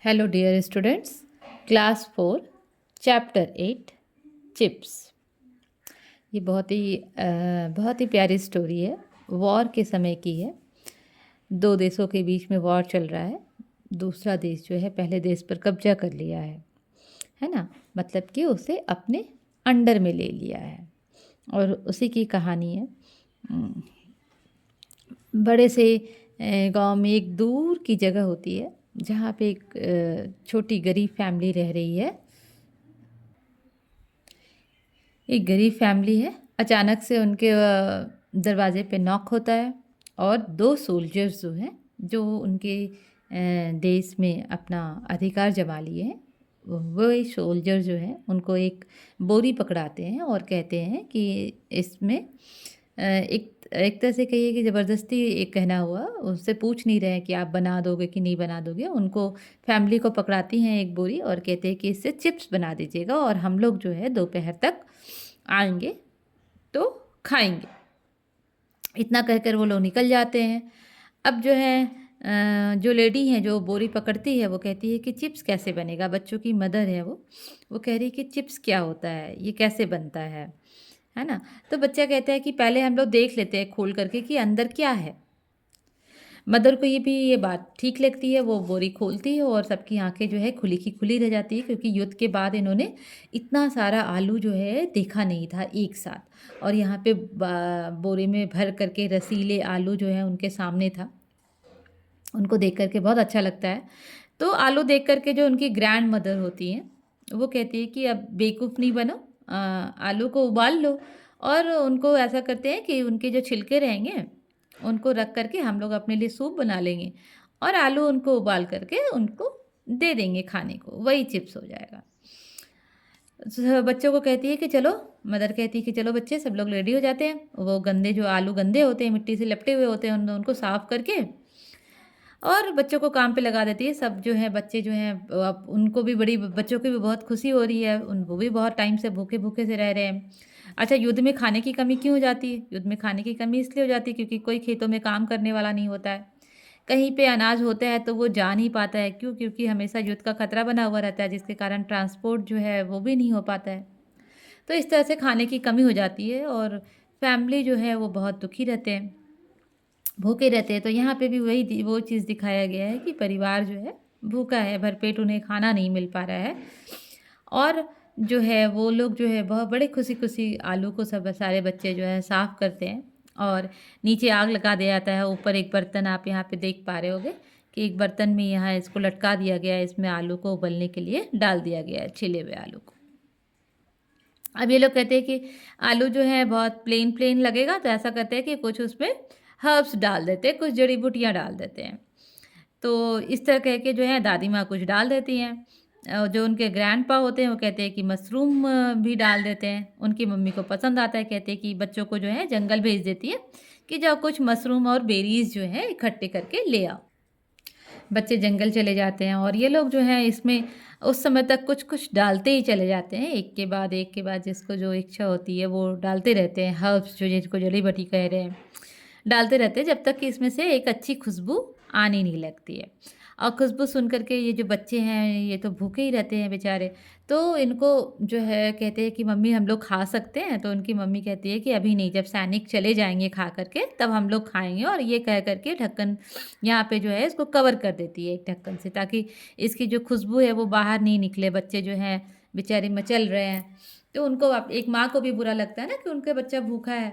Hello dear students, class 4 chapter 8 chips. ये बहुत ही प्यारी स्टोरी है। वॉर के समय की है। दो देशों के बीच में वॉर चल रहा है। दूसरा देश जो है पहले देश पर कब्जा कर लिया है ना। मतलब कि उसे अपने अंडर में ले लिया है और उसी की कहानी है। अम, बड़े से गांव में एक दूर की जगह होती है जहाँ पे एक छोटी गरीब फैमिली रह रही है। एक गरीब फैमिली है। अचानक से उनके दरवाजे पे नॉक होता है और दो सोल्जर्स जो हैं जो उनके देश में अपना अधिकार जमा लिए हैं, वो सोल्जर जो हैं उनको एक बोरी पकड़ाते हैं और कहते हैं कि इसमें एक एक तरह से कहिए कि ज़बरदस्ती एक कहना हुआ, उससे पूछ नहीं रहे हैं कि आप बना दोगे कि नहीं बना दोगे। उनको फैमिली को पकड़ाती हैं एक बोरी और कहते हैं कि इससे चिप्स बना दीजिएगा और हम लोग जो है दोपहर तक आएंगे तो खाएंगे। इतना कहकर वो लोग निकल जाते हैं। अब जो है जो लेडी हैं जो बोरी पकड़ती है वो कहती है कि चिप्स कैसे बनेगा। बच्चों की मदर है वो कह रही है कि चिप्स क्या होता है, ये कैसे बनता है ना। तो बच्चा कहता है कि पहले हम लोग देख लेते हैं खोल करके कि अंदर क्या है। मदर को ये बात ठीक लगती है। वो बोरी खोलती है और सबकी आंखें जो है खुली की खुली रह जाती है, क्योंकि युद्ध के बाद इन्होंने इतना सारा आलू जो है देखा नहीं था एक साथ। और यहाँ पे बोरे में भर करके रसीले आलू जो है उनके सामने था। उनको देख करके बहुत अच्छा लगता है। तो आलू देख करके जो उनकी ग्रैंड मदर होती हैं वो कहती है कि अब बेवकूफ़ नहीं बनो, आलू को उबाल लो। और उनको ऐसा करते हैं कि उनके जो छिलके रहेंगे उनको रख करके हम लोग अपने लिए सूप बना लेंगे और आलू उनको उबाल करके उनको दे देंगे खाने को, वही चिप्स हो जाएगा। बच्चों को कहती है कि चलो, मदर कहती है कि चलो बच्चे सब लोग रेडी हो जाते हैं। वो गंदे जो आलू गंदे होते हैं, मिट्टी से लपटे हुए होते हैं, उनको साफ़ करके और बच्चों को काम पे लगा देती है। सब जो है बच्चे जो हैं अब उनको भी बच्चों की भी बहुत खुशी हो रही है। वो भी बहुत टाइम से भूखे भूखे से रह रहे हैं। अच्छा, युद्ध में खाने की कमी क्यों हो जाती है? युद्ध में खाने की कमी इसलिए हो जाती है क्योंकि कोई खेतों में काम करने वाला नहीं होता है। कहीं पे अनाज होता है तो वो जा नहीं पाता है। क्यों? क्योंकि हमेशा युद्ध का खतरा बना हुआ रहता है, जिसके कारण ट्रांसपोर्ट जो है वो भी नहीं हो पाता है। तो इस तरह से खाने की कमी हो जाती है और फैमिली जो है वो बहुत दुखी रहते हैं, भूखे रहते हैं। तो यहाँ पे भी वो चीज़ दिखाया गया है कि परिवार जो है भूखा है, भरपेट उन्हें खाना नहीं मिल पा रहा है। और जो है वो लोग जो है बहुत बड़े खुशी-खुशी आलू को सब सारे बच्चे जो है साफ़ करते हैं और नीचे आग लगा दिया जाता है। ऊपर एक बर्तन आप यहाँ पे देख पा रहे होंगे कि एक बर्तन में यहाँ इसको लटका दिया गया है, इसमें आलू को उबलने के लिए डाल दिया गया है, छिले हुए आलू को। अब ये लोग कहते हैं कि आलू जो है बहुत प्लेन प्लेन लगेगा, तो ऐसा करते हैं कि कुछ उसमें हर्ब्स डाल देते हैं, कुछ जड़ी बूटियाँ डाल देते हैं। तो इस तरह कह के जो है दादी माँ कुछ डाल देती हैं। जो उनके ग्रैंडपा होते हैं वो कहते हैं कि मशरूम भी डाल देते हैं। उनकी मम्मी को पसंद आता है, कहते हैं कि बच्चों को जो है जंगल भेज देती है कि जाओ कुछ मशरूम और बेरीज़ जो है इकट्ठे करके ले आओ। बच्चे जंगल चले जाते हैं और ये लोग जो हैं इसमें उस समय तक कुछ-कुछ डालते ही चले जाते हैं, एक के बाद जिसको जो इच्छा होती है वो डालते रहते हैं। हर्ब्स जो जिसको जड़ी-बूटी कह रहे हैं, डालते रहते हैं जब तक कि इसमें से एक अच्छी खुशबू आने नहीं लगती है। और खुशबू सुन कर के ये जो बच्चे हैं ये तो भूखे ही रहते हैं बेचारे। तो इनको जो है कहते हैं कि मम्मी हम लोग खा सकते हैं? तो उनकी मम्मी कहती है कि अभी नहीं, जब सैनिक चले जाएँगे खा कर के तब हम लोग खाएँगे। और ये कह कर के ढक्कन यहाँ पे जो है इसको कवर कर देती है एक ढक्कन से, ताकि इसकी जो खुशबू है वो बाहर नहीं निकले। बच्चे जो हैं बेचारे मचल रहे हैं, तो उनको एक माँ को भी बुरा लगता है ना कि उनका बच्चा भूखा है,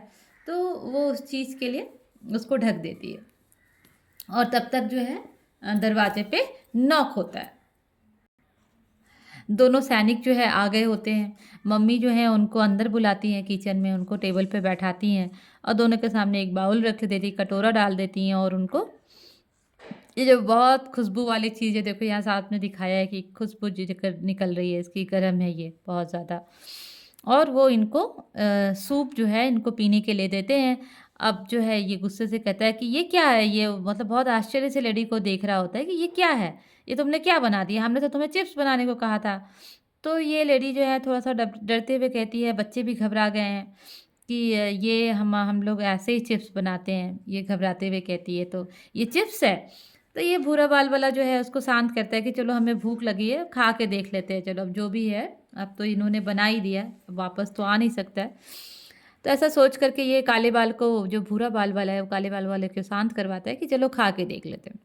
तो वो उस चीज़ के लिए उसको ढक देती है। और तब तक जो है दरवाजे पे नॉक होता है। दोनों सैनिक जो है आ गए होते हैं। मम्मी जो है उनको अंदर बुलाती हैं किचन में, उनको टेबल पे बैठाती हैं और दोनों के सामने एक बाउल रख देती, कटोरा डाल देती हैं और उनको ये जो बहुत खुशबू वाली चीज़ है, देखो यहाँ साथ में दिखाया है कि खुशबू जो निकल रही है इसकी, गर्म है ये बहुत ज़्यादा। और वो इनको सूप जो है इनको पीने के लिए देते हैं। अब जो है ये गुस्से से कहता है कि ये क्या है? ये मतलब बहुत आश्चर्य से लेडी को देख रहा होता है कि ये क्या है? ये तुमने क्या बना दिया? हमने तो तुम्हें चिप्स बनाने को कहा था। तो ये लेडी जो है थोड़ा-सा डरते हुए कहती है, बच्चे भी घबरा गए हैं कि ये हम लोग ऐसे ही चिप्स बनाते हैं। ये घबराते हुए कहती है, तो ये चिप्स है? तो ये भूरा बाल वाला जो है उसको शांत करता है कि चलो हमें भूख लगी है, खा के देख लेते हैं, चलो अब जो भी है, अब तो इन्होंने बना ही दिया है, अब वापस तो आ नहीं सकता है। तो ऐसा सोच कर के ये काले बाल को, जो भूरा बाल वाला है, वो काले बाल वाले को शांत करवाता है कि चलो खा के देख लेते हैं।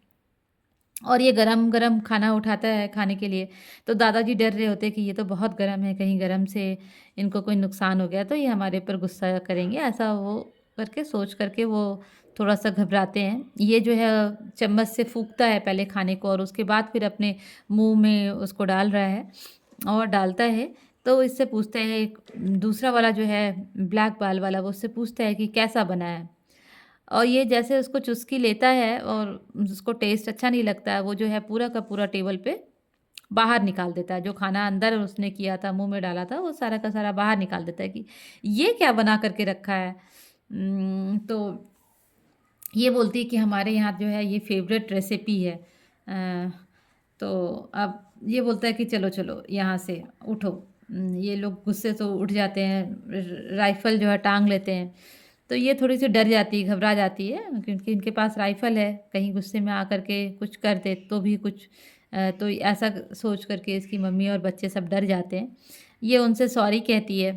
और ये गरम-गरम खाना उठाता है खाने के लिए, तो दादाजी डर रहे होते हैं कि ये तो बहुत गरम है, कहीं गरम से इनको कोई नुकसान हो गया तो ये हमारे ऊपर गुस्सा करेंगे, ऐसा वो करके सोच करके वो थोड़ा-सा घबराते हैं। ये जो है चम्मच से फूँकता है पहले खाने को और उसके बाद फिर अपने मुँह में उसको डाल रहा है और डालता है, तो इससे पूछता है, एक दूसरा वाला जो है ब्लैक बाल वाला, वो उससे पूछता है कि कैसा बना है? और ये जैसे उसको चुस्की लेता है और उसको टेस्ट अच्छा नहीं लगता है, वो जो है पूरा का पूरा टेबल पे बाहर निकाल देता है। जो खाना अंदर उसने किया था, मुँह में डाला था, वो सारा का सारा बाहर निकाल देता है कि ये क्या बना कर के रखा है? तो ये बोलती है कि हमारे यहाँ जो है ये फ़ेवरेट रेसिपी है। तो अब ये बोलता है कि चलो, चलो यहाँ से उठो। ये लोग गुस्से से उठ जाते हैं, राइफ़ल जो है टाँग लेते हैं। तो ये थोड़ी-सी डर जाती है, घबरा जाती है क्योंकि इनके पास राइफ़ल है, कहीं गुस्से में आकर के कुछ कर दे तो भी कुछ तो ऐसा सोच कर के इसकी मम्मी और बच्चे सब डर जाते हैं। ये उनसे सॉरी कहती है।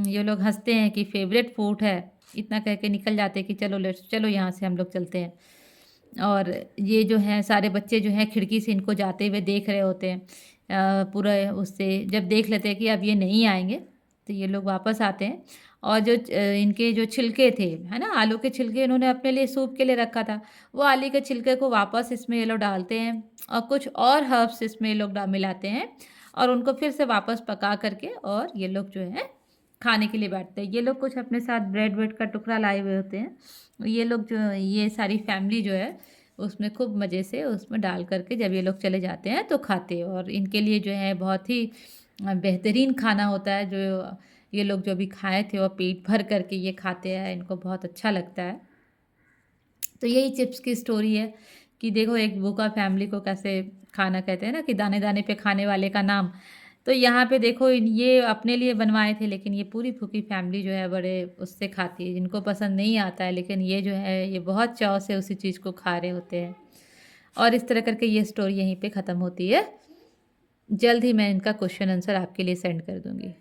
ये लोग हँसते हैं कि फ़ेवरेट फूड है, इतना कह के निकल जाते हैं कि चलो यहाँ से हम लोग चलते हैं। और ये जो हैं सारे बच्चे जो हैं खिड़की से इनको जाते हुए देख रहे होते हैं। पूरा उससे जब देख लेते हैं कि अब ये नहीं आएँगे, तो ये लोग वापस आते हैं और जो इनके जो छिलके थे, है ना? आलू के छिलके इन्होंने अपने लिए सूप के लिए रखा था, वो आलू के छिलके को वापस इसमें ये लोग डालते हैं और कुछ और हर्ब्स इसमें ये लोग मिलाते हैं और उनको फिर से वापस पका करके और ये लोग जो है खाने के लिए बैठते हैं। ये लोग कुछ अपने साथ ब्रेड-वेड का टुकड़ा लाए हुए होते हैं। ये लोग जो, ये सारी फैमिली जो है उसमें खूब मज़े से उसमें डाल कर के जब ये लोग चले जाते हैं तो खाते हैं और इनके लिए जो है बहुत ही बेहतरीन खाना होता है, जो ये लोग जो भी खाए थे और पेट भर कर के ये खाते हैं, इनको बहुत अच्छा लगता है। तो यही चिप्स की स्टोरी है कि देखो एक भूखा फैमिली को कैसे खाना, कहते हैं ना कि दाने-दाने पे खाने वाले का नाम। तो यहाँ पे देखो ये अपने लिए बनवाए थे लेकिन ये पूरी भूखी फैमिली जो है बड़े उससे खाती है, जिनको पसंद नहीं आता है लेकिन ये जो है ये बहुत चाव से उसी चीज़ को खा रहे होते हैं। और इस तरह करके ये स्टोरी यहीं पे ख़त्म होती है। जल्द ही मैं इनका क्वेश्चन आंसर आपके लिए सेंड कर दूँगी।